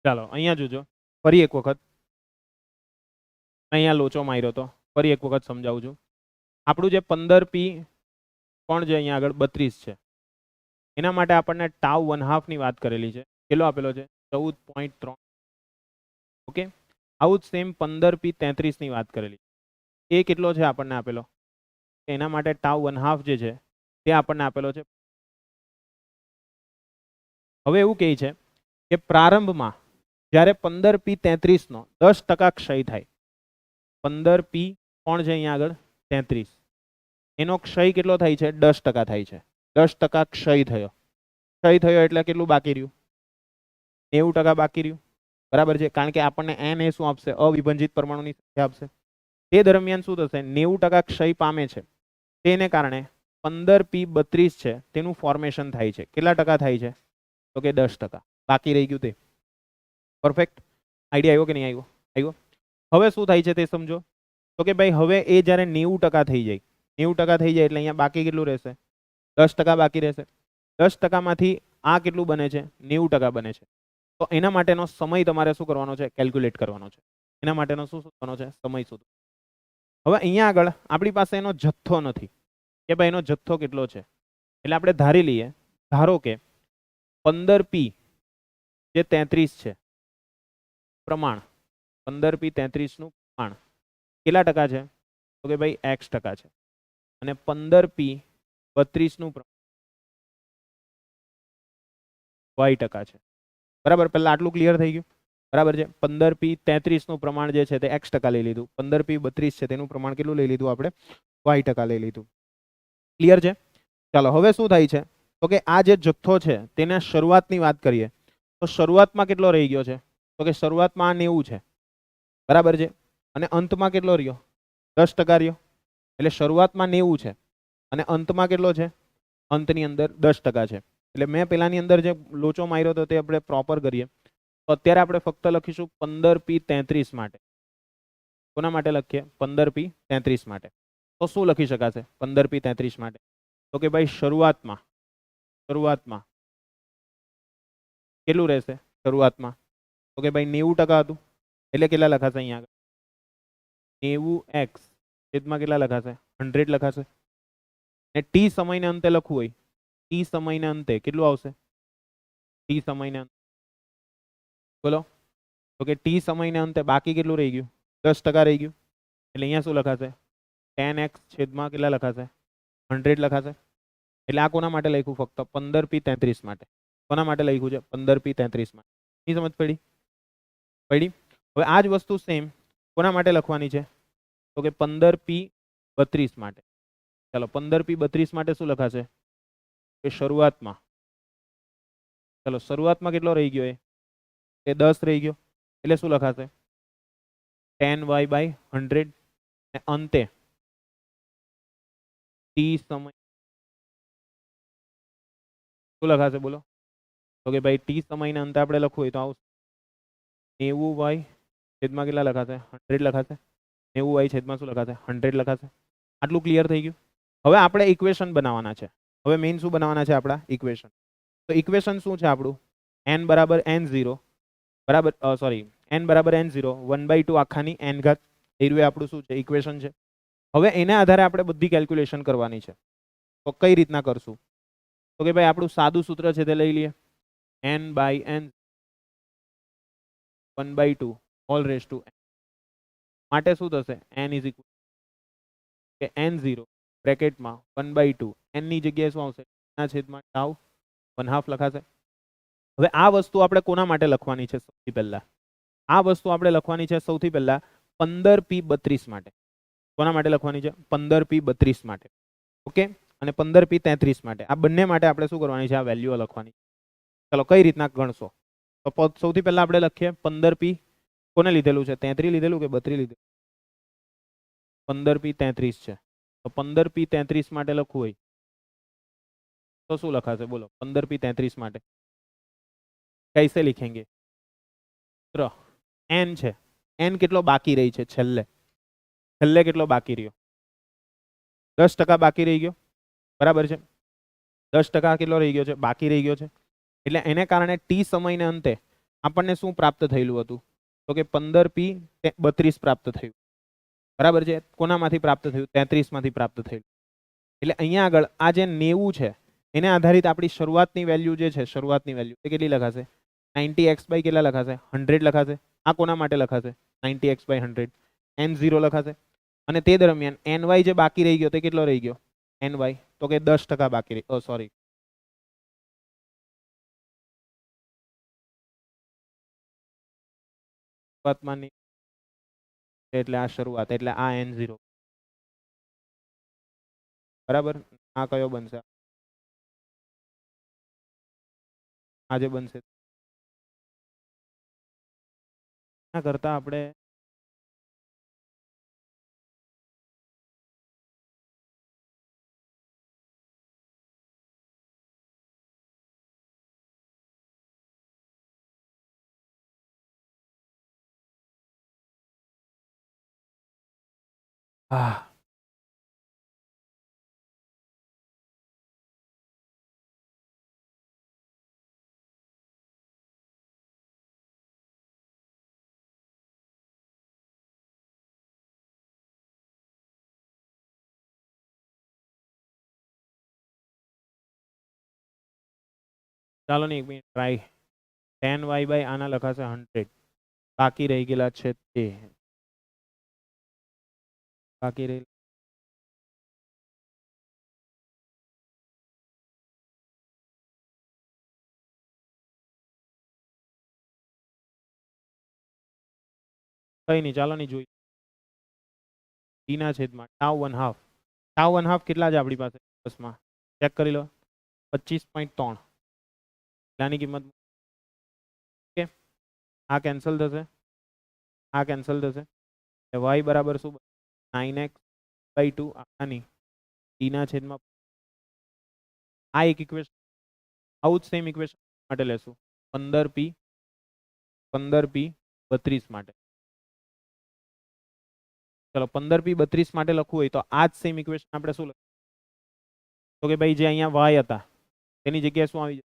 ચાલો અહીંયા જોજો ફરી એક વખત અહીંયા લોચો માર્યો તો ફરી એક વખત સમજાવું છું. આપણું જે 15p કોણ છે અહીંયા આગળ 32 છે એના માટે આપણને ટાઉ 1/2 ની વાત કરેલી છે. કેટલો આપેલો છે 14.3. ઓકે, આવું જ સેમ 15p 33 ની વાત કરેલી એ કેટલો છે આપણને આપેલો, એના માટે ટાઉ 1/2 જે છે તે આપણને આપેલો છે. હવે એવું કહે છે કે પ્રારંભમાં જ્યારે 15p 33 નો 10% ક્ષય થાય, 15p કોણ છે અહીંયા આગળ 33, એનો ક્ષય કેટલો થાય છે 10% થાય છે. 10% ક્ષય થયો. ક્ષય થયો એટલે કેટલું બાકી રહ્યું 90% બાકી રહ્યું. બરાબર છે, કારણ કે આપણને n એ શું આપશે અવિભાજિત પરમાણુની સંખ્યા આપશે. તે દરમિયાન શું થશે 90% ક્ષય પામે છે, તેને કારણે 15p 32 છે તેનું ફોર્મેશન થાય છે. કેટલા ટકા થાય છે તો કે 10%. બાકી રહી ગયું તે. પરફેક્ટ આઈડિયા આવ્યો કે નહીં આવ્યો? આવ્યો. હવે શું થાય છે તે સમજો. તો કે ભાઈ હવે એ જ્યારે 90% થઈ જાય, 90% થઈ જાય એટલે અહીંયા બાકી કેટલું રહેશે 10% બાકી રહેશે. 10% માંથી આ કેટલું બને છે 90% બને છે. તો એના માટેનો સમય તમારે શું કરવાનો છે કેલ્ક્યુલેટ કરવાનો છે. એના માટેનો શું શોધવાનો છે સમય શોધો. હવે અહીંયા આગળ આપણી પાસે એનો જથ્થો નથી કે ભાઈ એનો જથ્થો કેટલો છે, એટલે આપણે ધારી લઈએ, ધારો કે 15p જે 33 છે પ્રમાણ, 15p 33 નું પ્રમાણ કેટલા ટકા છે તો કે ભાઈ x% છે, અને 15p 32 નું પ્રમાણ y% છે. બરાબર, પહેલા આટલું ક્લિયર થઈ ગયું. બરાબર છે, 15p 33 નું પ્રમાણ જે છે તે x% લઈ લીધું, 15p 32 છે તેનું પ્રમાણ કેટલું લઈ લીધું આપણે y% લઈ લીધું. ક્લિયર છે? ચાલો હવે શું થાય છે તો કે આ જે જથ્થો છે તેના શરૂઆતની વાત કરીએ તો શરૂઆતમાં કેટલો રહી ગયો છે તો કે શરૂઆતમાં આ 90 છે. બરાબર છે, અને અંતમાં કેટલો રહ્યો 10% રહ્યો. એટલે શરૂઆતમાં 90 છે અને અંતમાં કેટલો છે અંતની અંદર 10% છે. એટલે મેં પેલાની અંદર જે લોચો માર્યો હતો તે આપણે પ્રોપર કરીએ તો અત્યારે આપણે ફક્ત લખીશું 15p 33 માટે. કોના માટે લખીએ 15p 33 માટે. તો શું લખી શકાશે 15p 33 માટે તો કે ભાઈ શરૂઆતમાં કેટલું રહેશે શરૂઆતમાં તો કે ભાઈ 90% હતું, એટલે કેટલા લખાશે અહીંયા આગળ 90x છેદમાં કેટલા લખાશે 100 લખાશે. અને t સમયને અંતે લખવું હોય, t સમયને અંતે કેટલું આવશે t સમયને અંતે બોલો તો કે t સમયને અંતે બાકી કેટલું રહી ગયું 10% રહી ગયું. એટલે અહીંયા શું લખાશે 10x છેદમાં કેટલા લખાશે 100 લખાશે. એટલે આ કોના માટે લખ્યું ફક્ત 15p 33 માટે. કોના માટે લખ્યું છે 15p 33 માટે. ની સમજ પડી? પડી. હવે આ જ વસ્તુ સેમ કોના માટે લખવાની છે તો કે 15p 32 માટે. ચાલો 15p 32 માટે શું લખાશે કે શરૂઆતમાં, ચાલો શરૂઆતમાં કેટલો રહી ગયો એ 10 રહી ગયો, એટલે શું લખાશે 10y/100. અને અંતે t સમય શું લખાશે બોલો તો કે ભાઈ t સમયના અંતે આપણે લખવું હોય તો આવશે 90y છેદમાં કેટલા લખાશે 100 લખાશે. 90y છેદમાં શું લખાશે 100 લખાશે. આટલું ક્લિયર થઈ ગયું. હવે આપણે ઇક્વેશન બનાવવાના છે. હવે મેઇન શું બનાવવાના છે આપણા ઇક્વેશન. તો ઇક્વેશન શું છે આપણું n બરાબર n0 બરાબર સોરી n બરાબર n0 1/2 આખાની n ઘાત એ રૂએ આપણું શું છે ઇક્વેશન છે. હવે એના આધારે આપણે બધી કેલ્ક્યુલેશન કરવાની છે. તો કઈ રીતના કરશું તો કે ભાઈ આપણું સાદું સૂત્ર છે તે લઈ લઈએ n/n 1/2 hall rays two n માટે શું થશે n ઇઝ ઇક્વલ કે n0 બ્રેકેટમાં 1/2 n ની જગ્યાએ શું આવશે ના છેદમાં ટાઉ 1/2 લખાશે. હવે આ વસ્તુ આપણે કોના માટે લખવાની છે સૌથી પહેલા? આ વસ્તુ આપણે લખવાની છે સૌથી પહેલા 15p 32 માટે. કોના માટે લખવાની છે 15p 32 માટે. ઓકે, અને 15p 33 માટે. આ બંને માટે આપણે શું કરવાની છે આ વેલ્યુઓ લખવાની. ચલો કઈ રીતના ગણશો તો સૌથી પહેલા આપણે લખીએ 15p કોને લીધેલું છે 33 લીધેલું કે 32 લીધેલું 15p 33 છે. તો 15p 33 માટે લખવું હોય તો શું લખાશે બોલો 15p 33 માટે कैसे लिखेंगे n છે n કેટલો બાકી રહી છે છેલ્લે કેટલો બાકી રહ્યો 10% બાકી રહી ગયો. બરાબર છે, 10% કેટલો રહી ગયો છે બાકી રહી ગયો છે. એટલે એને કારણે t સમયને અંતે આપણને શું પ્રાપ્ત થયેલું હતું? તો કે 15p 32 પ્રાપ્ત થયું, બરાબર છે. કોનામાંથી પ્રાપ્ત થયું? 33 માંથી પ્રાપ્ત થયું. એટલે અહીંયા આગળ આ જે 90 છે એને આધારિત આપણી શરૂઆતની વેલ્યુ જે છે, શરૂઆતની વેલ્યુ એ કેટલી લખાશે? 90x બાય કેટલા લખાશે? 100 લખાશે. આ કોના માટે લખાશે? 90x by 100. n0 લખાશે. અને તે દરમિયાન ny જે બાકી રહી ગયો તે કેટલો રહી ગયો? ny તો કે 10% બાકી રહી, સોરી, શરૂઆતમાં એટલે આ શરૂઆત એટલે આ n0, બરાબર. આ કયો બનશે? આ જે બનશે આ કરતા આપણે હા ચાલો ને એક મિનિટ ટ્રાય. 10y બાય આના લખાશે 100, બાકી રહી ગયેલા છે તે, બાકી રહી કઈ નહીં, ચાલો નહીં જોઈ. t ના છેદમાં ટાઉ 1/2. ટાઉ 1/2 કેટલા છે આપણી પાસે બસમાં? ચેક કરી લો. 25.3. આની કિંમત ઓકે, આ કેન્સલ થશે, આ કેન્સલ થશે. y બરાબર શું? 9x બાય 2 આની t ના છેદમાં. આ એક ઇક્વેશન, આવું જ સેમ ઇક્વેશન માટે લેશું 15p 32 માટે. ચલો 15p 32 માટે લખવું હોય તો આ જ સેમ ઇક્વેશન આપણે શું લખીએ? તો કે ભાઈ જે અહીંયા y હતા તેની જગ્યાએ શું આવી જાય?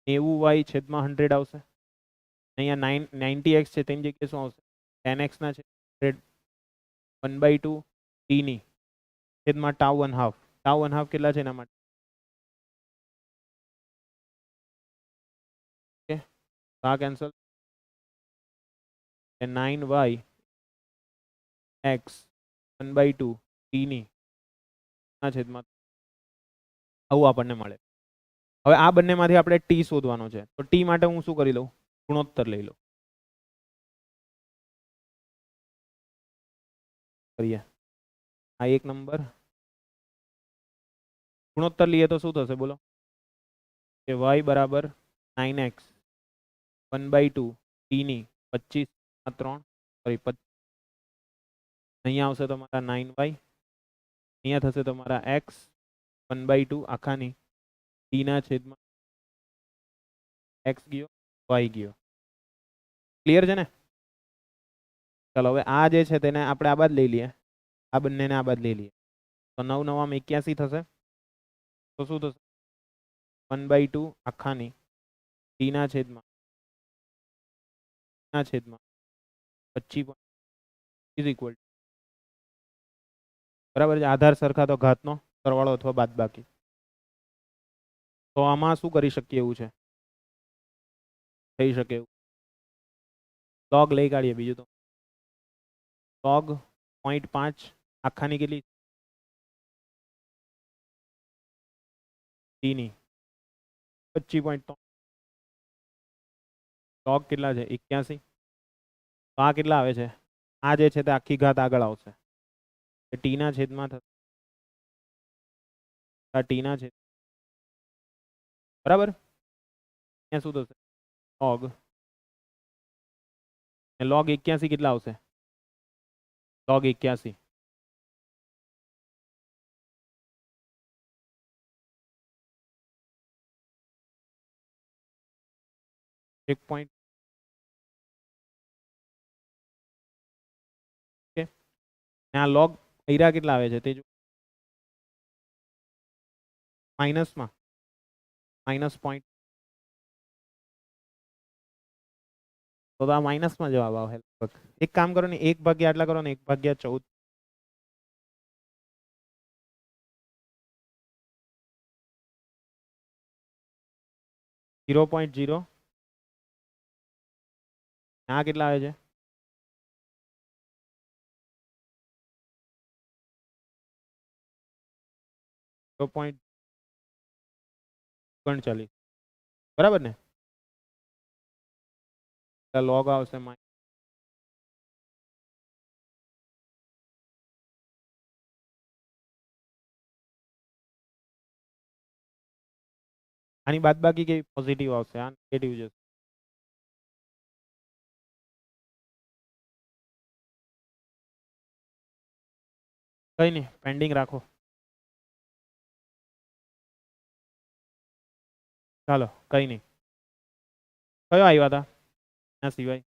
90y છેદમાં 100 આવશે. અહીંયા 90x છે તેની જગ્યાએ શું આવશે? 10x ના છે 100 1/2 t ની છેદમાં ટાઉ 1/2. ટાઉ 1/2 કેટલા છે એના માટે? ઓકે, આ કેન્સલ. 9y x 1/2 t ની છેદમાં આવું આપણને મળે. હવે આ બંનેમાંથી આપણે t શોધવાનો છે, તો t માટે હું શું કરી લઉં? ગુણોત્તર લઈ લઉં. કરીએ આ એક નંબર, ગુણોત્તર લઈએ તો શું થશે બોલો? કે y બરાબર 9x 1/2 t ની 25/3, સોરી અહીંયા આવશે તમારા 9y, અહીંયા થશે તમારા x 1/2 આખાની t ના છેદમાં x ગયો y ગયો. ક્લિયર છે ને? ચાલો હવે આ જે છે તેને આપણે આ બાદ લઈ લઈએ, આ બંનેને આ બાદ લઈ લઈએ તો 9 9 81 થશે. તો શું થશે? 1/2 આખાની t ના છેદમાં 25 ઇઝ ઇક્વલ, બરાબર છે. આધાર સરખા તો ઘાતનો સરવાળો અથવા બાદબાકી. તો આમાં શું કરી શકીએ એવું છે? થઈ શકે એવું log લઈ કાઢીએ. બીજું તો log 0.5 આખાની કેટલી? t ની 25.3. log કેટલા છે? 81. તો આ કેટલા આવે છે? આ જે છે તે આખી ઘાત આગળ આવશે, t ના છેદમાં થશે આ t ના છેદ, બરાબર. અહીંયા શું થશે? log 81 કેટલા આવશે? log 81 1. ઓકે, આ log અહીંયા કેટલા આવે છે તે જો, માઇનસમાં -0.5. તો આ માઇનસમાં જવાબ આવે લગભગ. એક કામ કરો ને 1 ભાગ્યા આટલા કરો ને 1 ભાગ્યા 14 0.0 આ કેટલા આવે છે 0.39 બરાબર ને લોગ આવશે આની બાદબાકી કેવી પોઝિટિવ આવશે આ નેગેટિવ જશે કઈ નહીં પેન્ડિંગ રાખો ચાલો કઈ નહીં કયો આવ્યા હતા એના સિવાય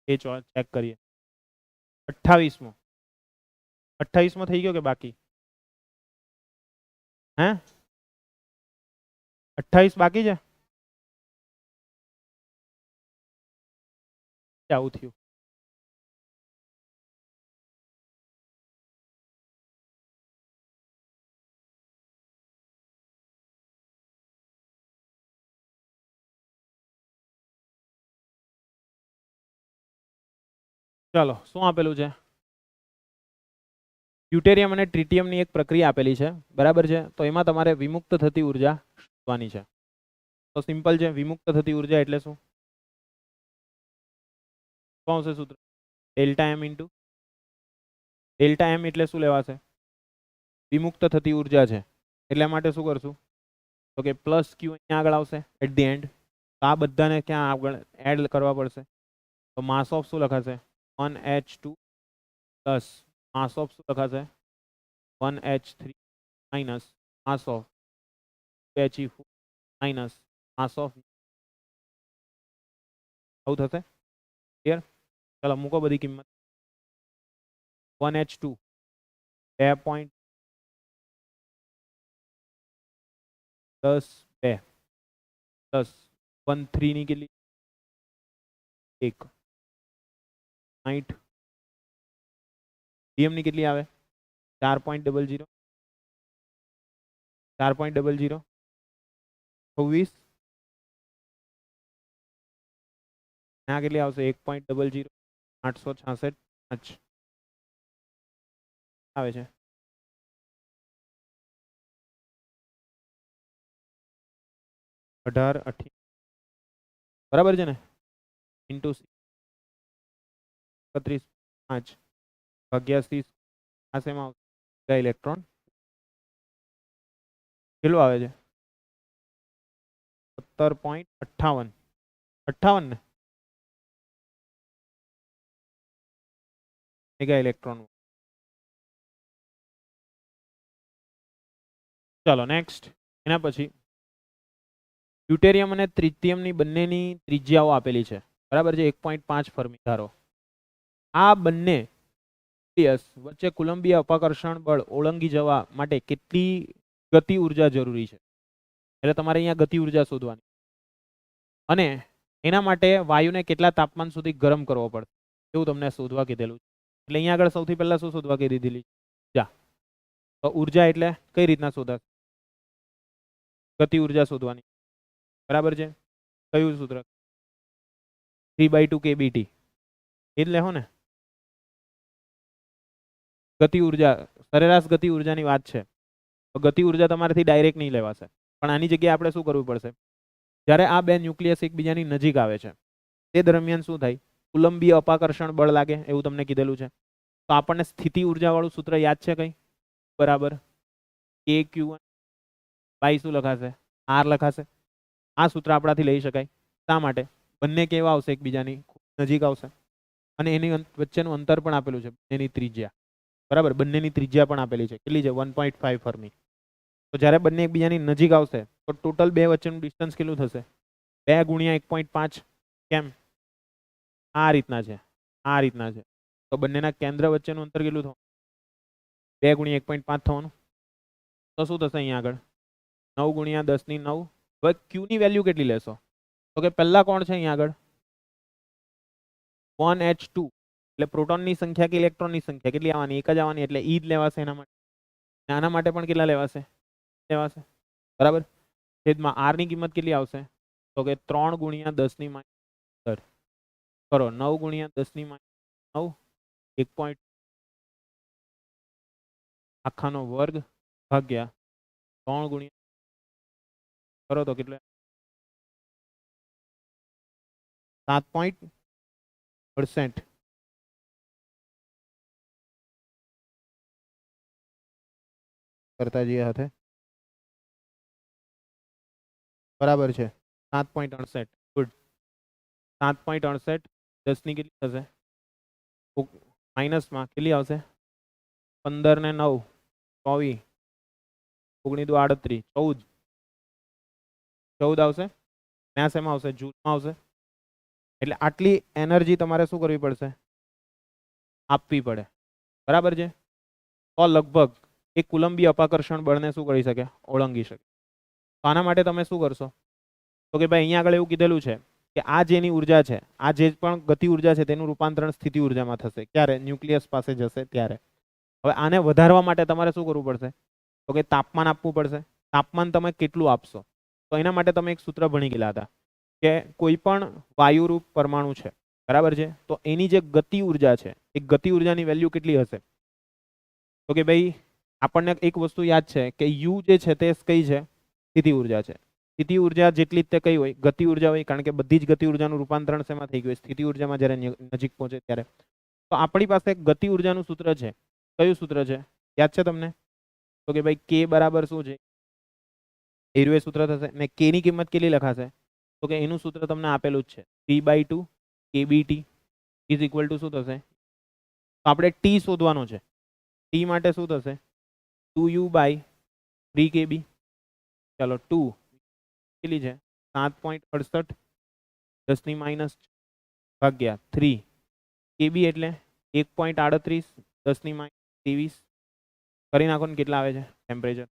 એ ચેક કરીએ 28મો 28મો થઈ ગયો કે બાકી હે 28 બાકી છે આવું થયું ચાલો શું આપેલું છે ડ્યુટેરિયમ અને ટ્રિટિયમની એક પ્રક્રિયા આપેલી છે બરાબર છે તો એમાં તમારે વિમુક્ત થતી ઉર્જા શોધવાની છે તો સિમ્પલ છે વિમુક્ત થતી ઉર્જા એટલે શું શું આવશે સૂત્ર delta M into delta M એટલે શું લેવાશે વિમુક્ત થતી ઉર્જા છે એટલા માટે શું કરશું તો કે પ્લસ ક્યુ અહીંયા આગળ આવશે એટ ધી એન્ડ તો આ બધાને ક્યાં આગળ એડ કરવા પડશે તો માસ ઓફ શું લખાશે 1h2 પ્લસ માસ ઓફ શું લખાશે 1h3 minus mass of 2he4 minus mass of આવું થશે ક્લિયર ચાલો મૂકો બધી કિંમત 1h2 2.10 2 પ્લસ 13 ની કેટલી 1 60 ડીએમ ની કેટલી આવે 4.00 4.00 26 આ કેટલી આવશે 1.00 866 5 આવે છે 18 28 બરાબર છે ને ઇન્ટુ 31 5 ભાગ્યા 30 આ શેમાં આવશે ઇલેક્ટ્રોન કેટલું આવે છે 17.58 58 ને મેગા ઇલેક્ટ્રોન ચાલો નેક્સ્ટ એના પછી ડ્યુટેરિયમ અને ટ્રિટિયમની બંનેની ત્રિજ્યાઓ આપેલી છે બરાબર છે 1.5 ફર્મી ધારો આ બંને વચ્ચે કુલંબીય અપાકર્ષણ બળ ઓળંગી જવા માટે કેટલી ગતિ ઉર્જા જરૂરી છે એટલે તમારે અહીંયા ગતિ ઉર્જા શોધવાની અને એના માટે વાયુને કેટલા તાપમાન સુધી ગરમ કરવો પડે એવું તમને શોધવા કીધેલું છે એટલે અહીંયા આગળ સૌથી પહેલા શું શોધવા કહી દીધેલી જા તો ઉર્જા એટલે કઈ રીતના શોધાશે ગતિ ઉર્જા શોધવાની બરાબર છે કયું સૂત્ર 3/2 kBT એ જ લેહો ને ગતિ ઉર્જા સરેરાશ ગતિ ઉર્જાની વાત છે તો ગતિ ઉર્જા તમારાથી ડાયરેક્ટ નહીં લેવાશે પણ આની જગ્યાએ આપણે શું કરવું પડશે જ્યારે આ બે ન્યુક્લિયસ એકબીજાની નજીક આવે છે તે દરમિયાન શું થાય કુલંબીય અપાકર્ષણ બળ લાગે એવું તમને કીધેલું છે તો આપણને સ્થિતિ ઉર્જા વાળું સૂત્ર યાદ છે કઈ બરાબર KQ1 બાય શું લખાશે R લખાશે આ સૂત્ર આપણાથી લઈ શકાય શા માટે બંને કેવા આવશે એકબીજાની નજીક આવશે અને એની વચ્ચેનું અંતર પણ આપેલું છે બંનેની ત્રિજ્યા બરાબર બંનેની ત્રિજ્યા પણ આપેલી છે કેટલી છે 1.5 ફર્મી તો જ્યારે બંને એકબીજાની નજીક આવશે તો ટોટલ બે વચ્ચેનું ડિસ્ટન્સ કેટલું થશે 2 ગુણ્યા 1.5 કેમ આ રીતના છે તો બંનેના કેન્દ્ર વચ્ચેનું અંતર કેટલું થવાનું 2 ગુણ્યા 1.5 થવાનું તો શું થશે અહીંયા આગળ 9 ગુણ્યા 10 ની 9 હવે ક્યુ ની વેલ્યુ કેટલી લેશો તો કે પહેલા કોણ છે અહીંયા આગળ 1H2 એટલે પ્રોટોનની સંખ્યા કે ઇલેક્ટ્રોનની સંખ્યા કેટલી આવવાની? એક જ આવવાની, એટલે ઈ જ લેવાશે એના માટે. આના માટે પણ કેટલા લેવાશે? લેવાશે, બરાબર. છેદમાં આર ની કિંમત કેટલી આવશે? તો કે 3 ગુણ્યા 10 ની માઇનસ 15 કરો, 9 ગુણ્યા 10 ની માઇનસ 9, 1. આખાનો વર્ગ ભાગ્યા 3 ગુણ્યા કરો તો કેટલું? 7.68 કરતા જઈએ હાથે, બરાબર છે. 7.68, ગુડ. 7.68 10 ની કેટલી થશે? માઇનસમાં કેટલી આવશે? 15 ને 9 24, 19 દુ 38, 14 આવશે. ત્યાં શેમાં આવશે? જૂલમાં આવશે. એટલે આટલી એનર્જી તમારે શું કરવી પડશે? આપવી પડે, બરાબર છે. તો લગભગ એક કુલંબી અપાકર્ષણ બળને શું કરી શકે? ઓળંગી શકે. તો આના માટે તમે શું કરશો? તો કે ભાઈ અહીંયા આગળ એવું કીધેલું છે કે આ જેની ઉર્જા છે, આ જે પણ ગતિ ઉર્જા છે તેનું રૂપાંતરણ સ્થિતિ ઉર્જામાં થશે. ક્યારે? ન્યુક્લિયસ પાસે જશે ત્યારે. હવે આને વધારવા માટે તમારે શું કરવું પડશે? તો કે તાપમાન આપવું પડશે. તાપમાન તમે કેટલું આપશો? તો એના માટે તમે એક સૂત્ર ભણી ગયેલા હતા કે કોઈ પણ વાયુરૂપ પરમાણુ છે, બરાબર છે, તો એની જે ગતિ ઉર્જા છે એ ગતિ ઉર્જાની વેલ્યુ કેટલી હશે? તો કે ભાઈ આપણને એક વસ્તુ યાદ છે કે યુ જે છે તે કઈ છે? સ્થિતિ ઉર્જા છે. સ્થિતિ ઉર્જા જેટલી તે કઈ હોય? ગતિ ઉર્જા હોય, કારણ કે બધી જ ગતિ ઉર્જાનું રૂપાંતરણ શેમાં થઈ ગયું? સ્થિતિ ઉર્જામાં જ્યારે નજીક પહોંચે ત્યારે. તો આપણી પાસે ગતિ ઉર્જાનું સૂત્ર છે. કયું સૂત્ર છે? યાદ છે તમને? તો કે ભાઈ કે બરાબર શું છે? એનું સૂત્ર થશે. ને કે ની કિંમત કેટલી લખાશે? તો કે એનું સૂત્ર તમને આપેલું જ છે, 3/2 kBT ઇઝ ઇક્વલ ટુ શું થશે? તો આપણે ટી શોધવાનો છે. ટી માટે શું થશે? 2U/3 kB. ચાલો 2 કેટલી છે? 7.68 10 ની માઇનસ ભાગ્યા 3 kB એટલે 1.38 10 ની માઇનસ 23. કરી નાખો ને કેટલા આવે છે ટેમ્પરેચર?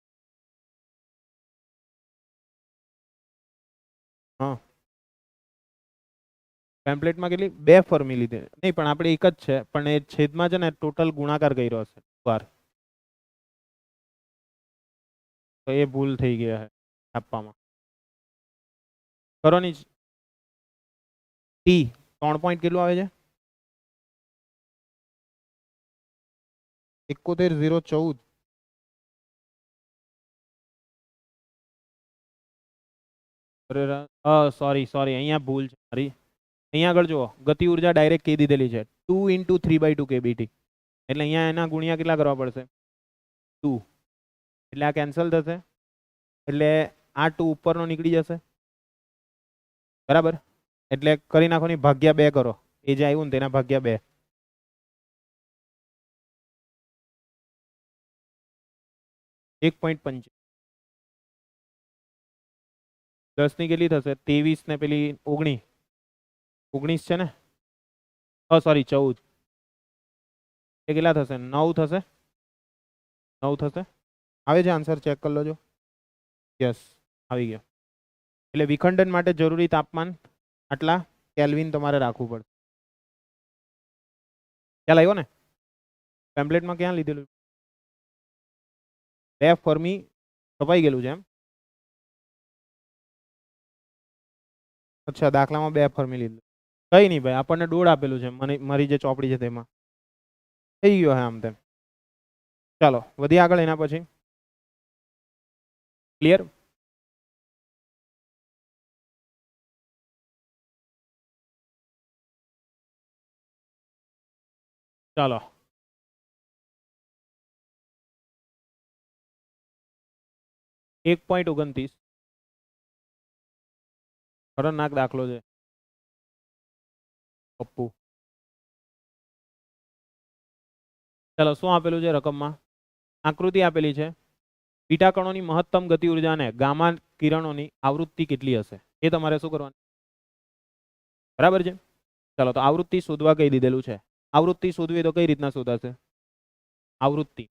હા, પેમ્પલેટમાં કેટલી? 2 ફર્મી લીધી નહીં, પણ આપણે એક જ છે, પણ એ છેદમાં છે ને ટોટલ ગુણાકાર કર્યો હશે વાર, તો એ ભૂલ થઈ ગયા છે આપવામાં. કરો ની ટી 3 પોઈન્ટ કેટલું આવે છે? 71,014. સોરી અહીંયા ભૂલ છે મારી. અહીંયા આગળ જુઓ, ગતિ ઉર્જા ડાયરેક્ટ કહી દીધેલી છે 2 × 3/2 kBT. એટલે અહીંયા એના ગુણ્યા કેટલા કરવા પડશે? 2. એટલે આ કેન્સલ થશે, એટલે આ 2 ઉપરનો નીકળી જશે, બરાબર. એટલે કરી નાખો ની ભાગ્યા 2 કરો, એ જે આવ્યું ને તેના ભાગ્યા 2. 1.5 10 ની કેટલી થશે? 23 ને પેલી 19 છે ને? સોરી 14. એ કેટલા થશે? 9 થશે. 9 થશે. આવે છે આન્સર? ચેક કરી લોજો. યસ, આવી ગયો. એટલે વિખંડન માટે જરૂરી તાપમાન આટલા કેલ્વિન તમારે રાખવું પડે. ખ્યાલ આવ્યો ને? પેમ્પલેટમાં ક્યાં લીધેલું? 2 ફર્મી કપાઈ ગયેલું છે એમ? અચ્છા, દાખલામાં 2 ફર્મી લીધું. કઈ નહીં ભાઈ, આપણને દોડ આપેલું છે, મને મારી જે ચોપડી છે તેમાં થઈ ગયો હે આમ તેમ. ચાલો વધી આગળ. એના પછી ક્લિયર? ચાલો એક 1.29 ખતરનાક દાખલો છે પપ્પુ. ચાલો શું આપેલું છે રકમમાં? આકૃતિ આપેલી છે. બીટા કણોની મહત્તમ ગતિ ઉર્જા અને ગામા કિરણોની આવૃત્તિ કેટલી હશે એ તમારે શું કરવાનું? બરાબર છે. ચાલો તો આવૃત્તિ શોધવા કહી દીધેલું છે. આવૃત્તિ શોધવી તો કઈ રીતના શોધાશે? આવૃત્તિ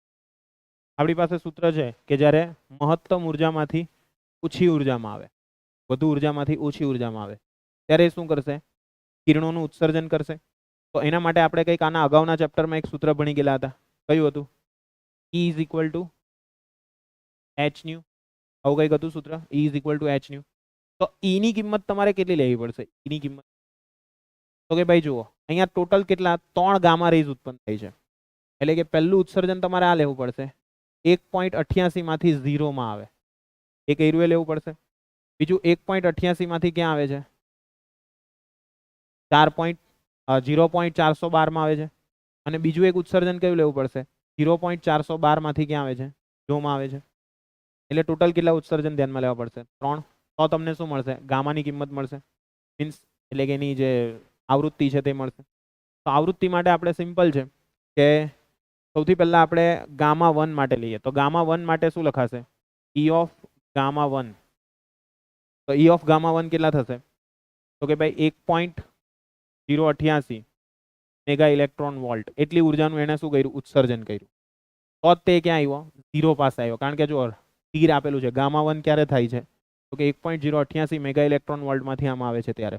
આપણી પાસે સૂત્ર છે કે જ્યારે મહત્તમ ઉર્જામાંથી ઓછી ઉર્જામાં આવે, વધુ ઉર્જામાંથી ઓછી ઉર્જામાં આવે, ત્યારે શું કરશે? કિરણોનું ઉત્સર્જન કરશે. તો એના માટે આપણે કંઈક આના અગાઉના ચેપ્ટરમાં એક સૂત્ર ભણી ગયેલા હતા. કયું હતું? E is equal to H new. આવું કંઈક હતું સૂત્ર, E is equal to H new. તો E ની કિંમત તમારે કેટલી લેવી પડશે? E ની કિંમત તો કે ભાઈ જુઓ અહીંયા ટોટલ કેટલા 3 ગામા રેઝ ઉત્પન્ન થઈ છે. એટલે કે પહેલું ઉત્સર્જન તમારે આ લેવું પડશે 1.88 માંથી 0 માં આવે. એક એરુએ લેવું પડશે. બીજું 1.88 માંથી ક્યાં આવે છે? 0.412 માં આવે છે. અને બીજું એક ઉત્સર્જન કયું લેવું પડશે? 0.412 માંથી ક્યાં આવે છે? 0 માં આવે છે. એટલે ટોટલ કેટલા ઉત્સર્જન ધ્યાનમાં લેવા પડશે? 3. તો તમને શું મળશે? ગામાની કિંમત મળશે. મીન્સ એટલે કે એની જે આવૃત્તિ છે તે મળશે. તો આવૃત્તિ માટે આપણે સિમ્પલ છે કે સૌથી પહેલા આપણે ગામા 1 માટે લઈએ. તો ગામા 1 માટે શું લખાશે? E of gamma 1. તો E ઓફ ગામા 1 કેટલા થશે? તો કે ભાઈ 1.088 મેગા ઇલેક્ટ્રોન વોલ્ટ. એટલી ઉર્જાનું એને શું કર્યું? ઉત્સર્જન કર્યું. તો તે ક્યાં આવ્યો? 0 પાસે આવ્યો. કારણ કે જો તીર આપેલું છે ગામા 1 ક્યારે થાય છે? તો કે 1.088 મેગા ઇલેક્ટ્રોન વોલ્ટમાંથી આમાં આવે છે ત્યારે.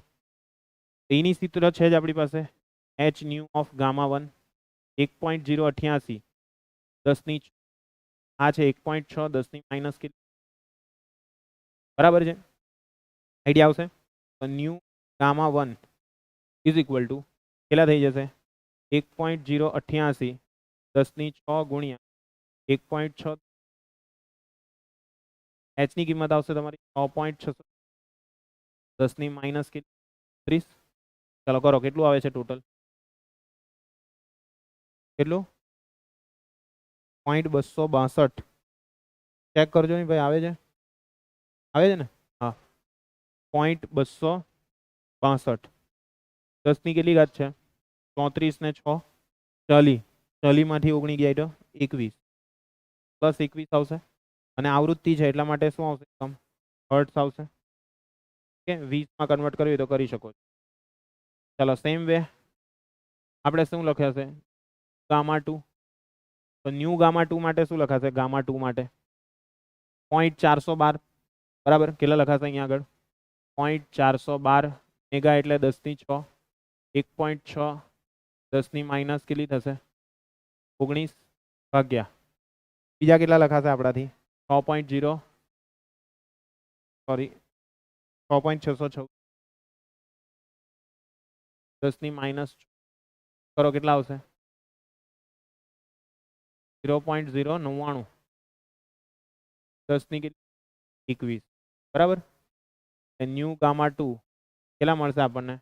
એની સૂત્ર છે જ આપણી પાસે h ન્યુ ઓફ ગામા 1 1.088 10 આ છે 1.6 10 માઇનસ કેટલી, બરાબર છે? આઈડિયા આવશે? તો new gamma 1 is equal to કેટલા થઈ જશે? 1.088 10 ગુણ્યા 1.6. h ની કિંમત આવશે તમારી 6.6 10 માઇનસ કેટલી 30. ચાલો કરો, કેટલું આવે છે ટોટલ? કેટલું? 0.262. ચેક કરજો ને ભાઈ, આવે છે? આવે છે ને? હા, 0.262. 10 ની કેટલી ઘાત છે? 34 ને 6 40. 40 માંથી 19 ગયા તો 21 પ્લસ 21 આવશે. અને આવૃત્તિ છે એટલા માટે શું આવશે? હર્ટ્ઝ આવશે. ઓકે, 20 માં કન્વર્ટ કરવી તો કરી શકો છો. ચાલો સેમ વે આપણે શું લખ્યા છે? ગામા 2. તો ન્યુ ગામા 2 માટે શું લખાશે? ગામા 2 માટે 0.412. બરાબર, કેટલા લખાશે અહીંયા આગળ? 0.412 મેગા એટલે 10 6. 1.6 10 માઇનસ કેટલી થશે? 19 ભાગ્યા બીજા કેટલા લખાશે આપણાથી? 6.0 સોરી 6.614 10 માઇનસ કરો કેટલા આવશે? 0.099 10 કેટલી 21. બરાબર. ન્યુ ગામા 2 કેટલા મળશે આપણને?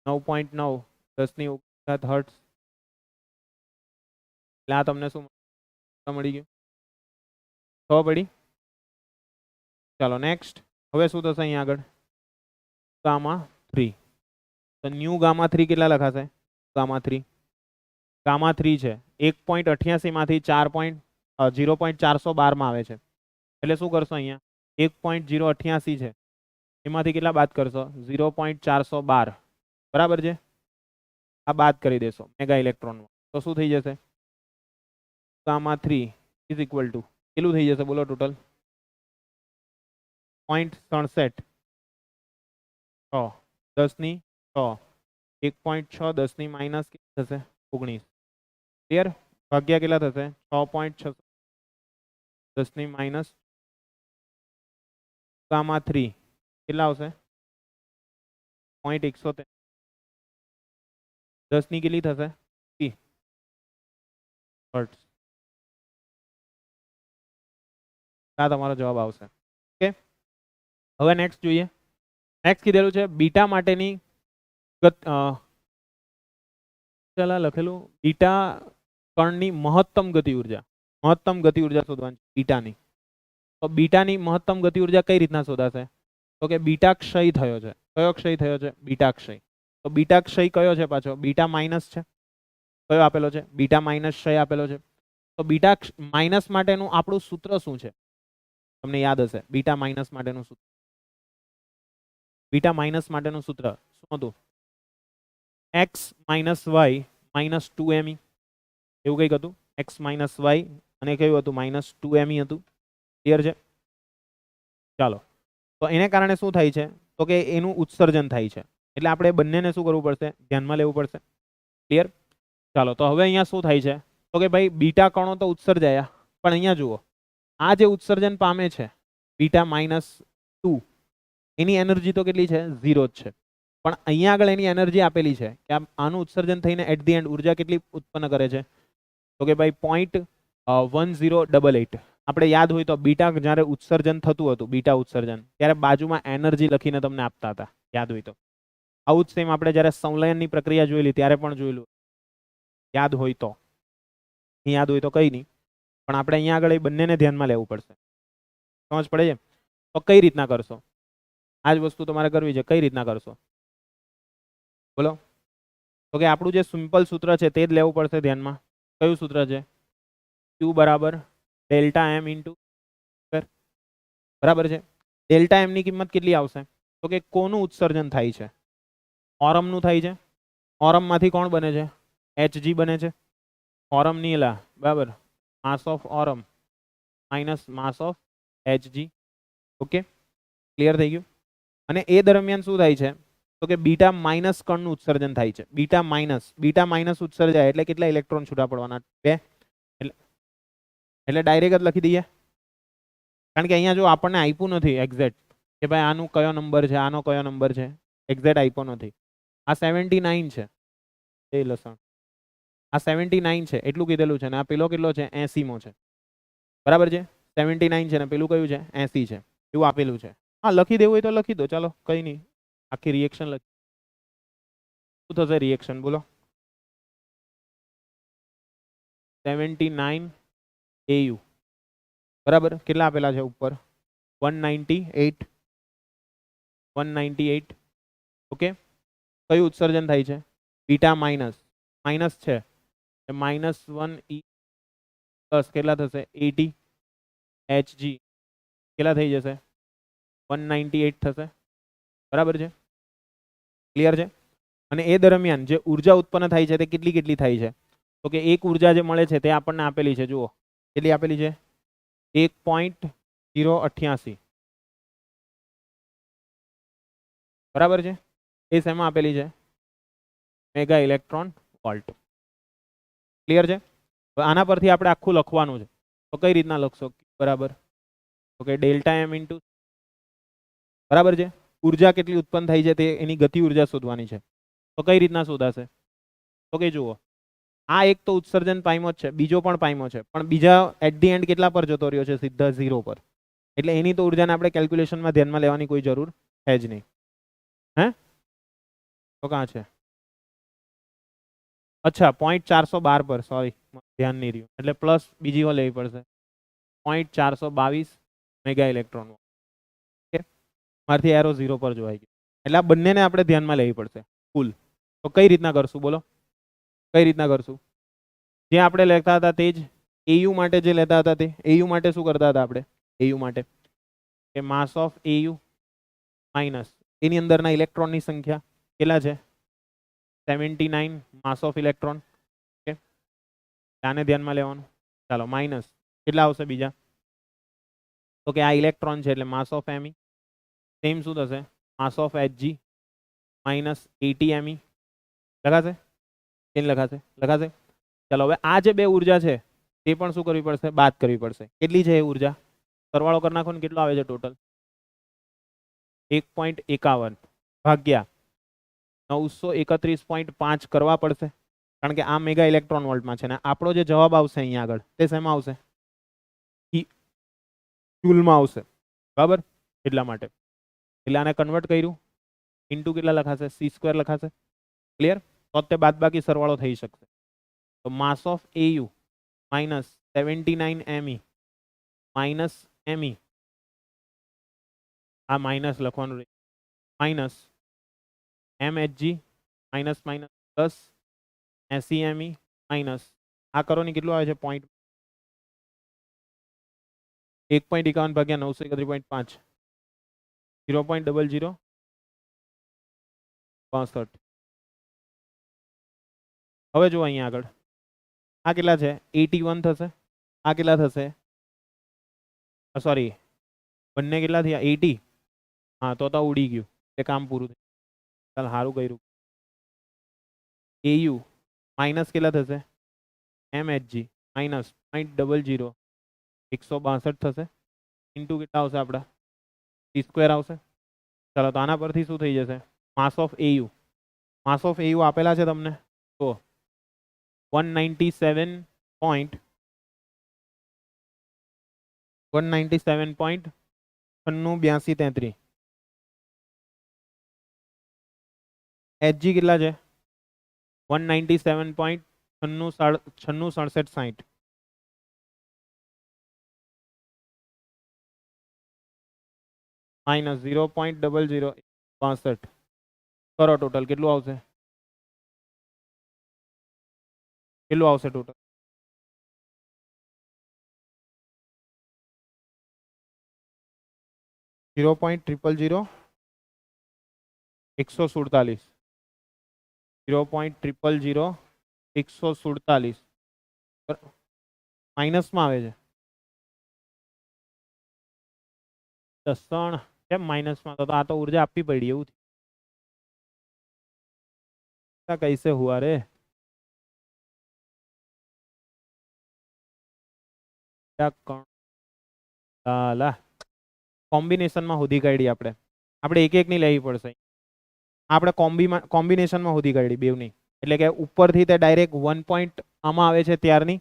9.9 10 હર્ટ્ઝ. એટલે આ તમને શું મળી ગયું? ખબર પડી? ચાલો નેક્સ્ટ. હવે શું થશે અહીંયા આગળ? ગામા 3. તો ન્યુ ગામા 3 કેટલા લખાશે? ગામા 3 છે 1.88 માંથી 0.412 માં આવે છે. એટલે શું કરશો? અહીંયા 1.088 છે એમાંથી કેટલા બાદ કરશો? 0.412. બરાબર છે? આ બાદ કરી દેશો મેગા ઇલેક્ટ્રોન. તો શું થઈ જશે? ગામા 3 ઇઝ ઇક્વલ ટુ કેટલું થઈ જશે? બોલો ટોટલ 0.67 6 10 6 1.6 10 માઇનસ કેટલી થશે? 19. ક્લિયર? ભાગ્યા કેટલા થશે? 6.6 10 માઇનસ ગામા 3 કેટલા આવશે? 0.173. 10 ની કેટલી થશે? 30 હર્ટ્ઝ. આ તમારો જવાબ આવશે. ઓકે, હવે નેક્સ્ટ જોઈએ. નેક્સ્ટ કીધેલું છે બીટા માટેની લખેલું બીટા કણની મહત્તમ ગતિ ઉર્જા. મહત્તમ ગતિ ઉર્જા શોધવાની બીટાની. તો બીટાની મહત્તમ ગતિ ઉર્જા કઈ રીતના શોધાશે? તો કે બીટા ક્ષય થયો છે. કયો ક્ષય થયો છે? બીટા ક્ષય. તો બીટા ક્ષય કયો છે પાછો? બીટા માઇનસ છે. કયો આપેલો છે? બીટા માઇનસ ક્ષય આપેલો છે. તો બીટા માઇનસ માટેનું આપણું સૂત્ર શું છે? તમને યાદ હશે બીટા માઇનસ માટેનું સૂત્ર. બીટા માઇનસ માટેનું સૂત્ર શું હતું? x minus Y minus 2me એવું કંઈક હતું. x માઇનસ વાય અને કયું હતું? માઇનસ 2me હતું. ક્લિયર છે? ચાલો, તો એને કારણે શું થાય છે? તો કે એનું ઉત્સર્જન થાય છે. એટલે આપણે બંનેને શું કરવું પડશે? ધ્યાનમાં લેવું પડશે. ક્લિયર? ચાલો તો હવે અહીંયા શું થાય છે તો કે ભાઈ બીટા કણો તો ઉત્સર્જાયા, પણ અહીંયા જુઓ આ જે ઉત્સર્જન પામે છે બીટા -2, એની એનર્જી તો કેટલી છે? 0 જ છે. પણ અહીંયા આગળ એની એનર્જી આપેલી છે કે આનું ઉત્સર્જન થઈને એટ ધી એન્ડ ઉર્જા કેટલી ઉત્પન્ન કરે છે તો કે ભાઈ 0.1088. આપણે યાદ હોય તો બીટા જ્યારે ઉત્સર્જન થતું હતું, બીટા ઉત્સર્જન, ત્યારે બાજુમાં એનર્જી લખીને તમને આપતા હતા, યાદ હોય તો. આવું જ સેમ આપણે જ્યારે સંલયનની પ્રક્રિયા જોયેલી ત્યારે પણ જોયેલું, યાદ હોય તો. યાદ હોય તો કઈ નહીં, પણ આપણે અહીંયા આગળ એ બંનેને ધ્યાનમાં લેવું પડશે. સમજ પડે છે? તો કઈ રીતના કરશો? આ જ વસ્તુ તમારે કરવી છે. કઈ રીતના કરશો બોલો? તો કે આપણું જે સિમ્પલ સૂત્ર છે તે જ લેવું પડશે ધ્યાનમાં. કયું સૂત્ર છે? Q બરાબર ડેલ્ટા એમ ઇન્ટુ, બરાબર છે. ડેલ્ટા એમ ની કિંમત કેટલી આવશે તો કે કોનું ઉત્સર્જન થાય છે? ઓરમનું થાય છે. ઓરમમાંથી કોણ બને છે? Hg બને છે. ઓરમ ની એલા બરાબર, mass of aurum minus mass of Hg. Okay, clear થઈ ગયું? અને એ દરમિયાન શું થાય છે તો કે બીટા માઇનસ કણનું ઉત્સર્જન થાય છે. બીટા માઇનસ ઉત્સર્જાય એટલે કેટલા ઇલેક્ટ્રોન છૂટા પડવાના? 2. એટલે ડાયરેક્ટ જ લખી દઈએ, કારણ કે અહીંયા જો આપણને આપ્યું નથી એક્ઝેક્ટ કે ભાઈ આનું કયો નંબર છે, આનો કયો નંબર છે, એક્ઝેક્ટ આપ્યો નથી. આ 79 છે, એ લસણ આ 79 છે એટલું કીધેલું છે, ને આ પેલો કેટલો છે? 80મો છે, બરાબર છે. 79 છે ને પેલું કયું છે? 80 છે, એવું આપેલું છે. હા, લખી દેવું હોય તો લખી દો, ચાલો કઈ નહીં. આખી રિએક્શન લખી, શું થશે રિએક્શન બોલો? 79 AU બરાબર, કેટલા આપેલા છે ઉપર? 198. ઓકે, કયું ઉત્સર્જન થાય છે? બીટા માઇનસ છે, -1 પ્લસ કેટલા થશે? 80 Hg કેટલા થઈ જશે? 198 થશે, બરાબર છે. ક્લિયર છે? અને એ દરમિયાન જે ઉર્જા ઉત્પન્ન થાય છે તે કેટલી થાય છે તો કે એક ઉર્જા જે મળે છે તે આપણને આપેલી છે, જુઓ કેટલી આપેલી છે? 1.088, બરાબર છે. એ શેમાં આપેલી છે? Mega electron volt. ક્લિયર છે? આના પરથી આપણે આખું લખવાનું છે, તો કઈ રીતના લખશો? બરાબર, તો કે ડેલ્ટા એમ ઇન્ટુ, બરાબર છે. ઉર્જા કેટલી ઉત્પન્ન થાય છે તે એની ગતિ ઉર્જા શોધવાની છે, તો કઈ રીતના શોધાશે? તો કે જુઓ આ એક તો ઉત્સર્જન પામ્યો જ છે, બીજો પણ પામ્યો છે, પણ બીજા એટ ધી એન્ડ કેટલા પર જતો રહ્યો છે? સીધા 0 પર. એટલે એની તો ઉર્જાને આપણે કેલ્ક્યુલેશનમાં ધ્યાનમાં લેવાની કોઈ જરૂર છે જ નહીં. હે તો કાં છે? અચ્છા, 0.412 પર, સોરી ધ્યાન નહીં રહ્યું, એટલે પ્લસ બીજી લેવી પડશે. 0.422 મેગા ઇલેક્ટ્રોન. ઓકે, મારથી એરો 0 પર જોવાઈ ગયો, એટલે આ બંનેને આપણે ધ્યાનમાં લેવી પડશે કુલ. તો કઈ રીતના કરશું બોલો? કઈ રીતના કરશું? જે આપણે લેતા હતા તે જ. AU માટે જે લેતા હતા તે AU માટે શું કરતા હતા આપણે? AU માટે કે માસ ઓફ AU માઇનસ એની અંદરના ઇલેક્ટ્રોનની સંખ્યા કેટલા છે? 79 માસ ઓફ ઇલેક્ટ્રોન. ઓકે, આને ધ્યાનમાં લેવાનું. ચાલો માઇનસ કેટલા આવશે બીજા? તો કે આ ઇલેક્ટ્રોન છે એટલે માસ ઓફ Me, સેમ શું થશે? માસ ઓફ Hg માઇનસ 80 Me. લખાશે? કેમ લખાશે? લખાશે. ચાલો હવે આ જે બે ઉર્જા છે તે પણ શું કરવી પડશે? બાદ કરવી પડશે. કેટલી છે એ ઉર્જા? સરવાળો કરી નાખો ને કેટલો આવે છે ટોટલ? 1.51 ભાગ્યા 931.5 કરવા પડશે, કારણ કે આ મેગા ઇલેક્ટ્રોન વોલ્ટમાં છે, ને આપણો જે જવાબ આવશે અહીંયા આગળ તે શેમાં આવશે? જૂલમાં આવશે, બરાબર. એટલા માટે એટલે આને કન્વર્ટ કર્યું ઇન્ટુ કેટલા લખાશે? c² લખાશે. ક્લિયર? તો તે બાદ બાકી સરવાળો થઈ શકશે. તો માસ of AU minus 79 Me minus Me, આ માઇનસ લખવાનું રહે, minus MHg minus minus plus 80 Me minus આ કરો ને કેટલું આવે છે? 1.51 ભાગ્યા 931.5 0.0062. હવે જો અહીંયા આગળ આ કેટલા છે? 81 થશે. આ કેટલા થશે? સોરી, બંને કેટલા થયા? 80. હા, તો ઉડી ગયું, એ કામ પૂરું થયું. ચાલ સારું કર્યું. AU માઇનસ કેટલા થશે mHg માઇનસ 0.00 162 થશે ઇન્ટુ કેટલા આવશે આપણા t² આવશે. ચાલો તો આના પરથી શું થઈ જશે માસ of AU. Mass of AU આપેલા છે તમને તો 197.9683. Hg કેટલા છે 197.966760 માઇનસ 0.0062 કરો ટોટલ કેટલું આવશે ટોટલ 0.000 147 0.000 147 માઇનસમાં આવે છે દસણ કેમ માઇનસમાં તો આ તો ઉર્જા આપવી પડી એવું कैसे हुआ रे કોમ્બિનેશનમાં શોધી કાઢી આપણે એક એક ની લેવી પડશે આપણે કોમ્બિનેશનમાં શોધી કાઢી બેવની એટલે કે ઉપરથી તે ડાયરેક્ટ 1 પોઈન્ટ આમાં આવે છે ત્યારની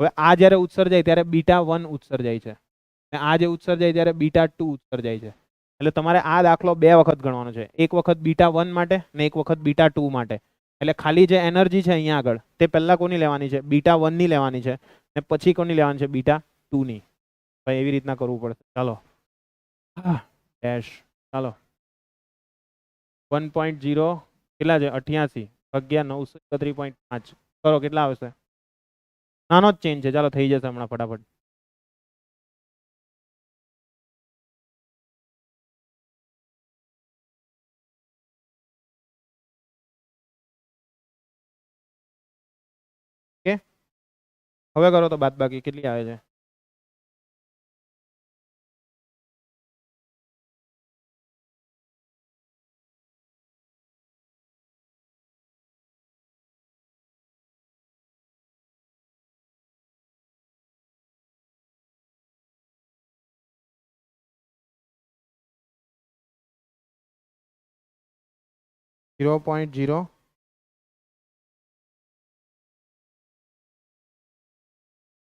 હવે આ જ્યારે ઉત્સર્જાય ત્યારે β1 ઉત્સર્જાય છે અને આ જે ઉત્સર્જાય ત્યારે β2 ઉત્સર્જાય છે એટલે તમારે આ દાખલો બે વખત ગણવાનો છે એક વખત β1 માટે ને એક વખત β2 માટે એટલે ખાલી જે એનર્જી છે અહીંયા આગળ તે પહેલા કોની લેવાની છે β1 ની લેવાની છે ને પછી કોની લેવાની છે β2 ની ભાઈ એવી રીતના કરવું પડશે ચાલો ડેશ ચાલો 1.0 કેટલા છે 88 ભાગ્યા 931.5 કરો કેટલા આવશે નાનો જ ચેન્જ છે ચાલો થઈ જશે હમણાં ફટાફટ ઓકે હવે કરો તો બાદબાકી કેટલી આવે છે ઝીરો પોઈન્ટ ઝીરો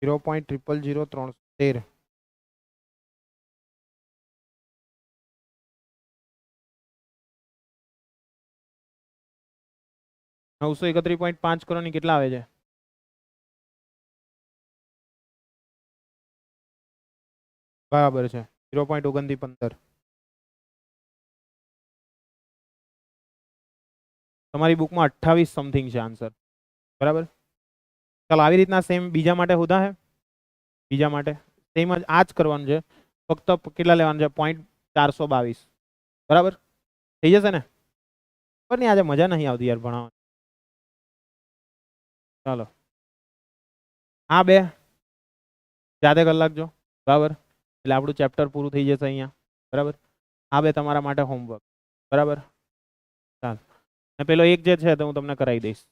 0.000313 931.5 કરો ની કેટલા આવે છે બરાબર છે 0.2915 તમારી બુકમાં 28 સમથિંગ છે આન્સર બરાબર ચાલો આવી રીતના સેમ બીજા માટે હોતા હે બીજા માટે સેમ જ આ જ કરવાનું છે ફક્ત કેટલા લેવાનું છે 0.422 બરાબર થઈ જશે ને પર નહીં આજે મજા નહીં આવતી યાર ભણાવવાની ચાલો આ બે જાતે કરી નાખજો બરાબર એટલે આપણું ચેપ્ટર પૂરું થઈ જશે અહીંયા બરાબર આ બે તમારા માટે હોમવર્ક બરાબર ચાલો પેલો એક જે છે તો હું તમને કરાવી દઈશ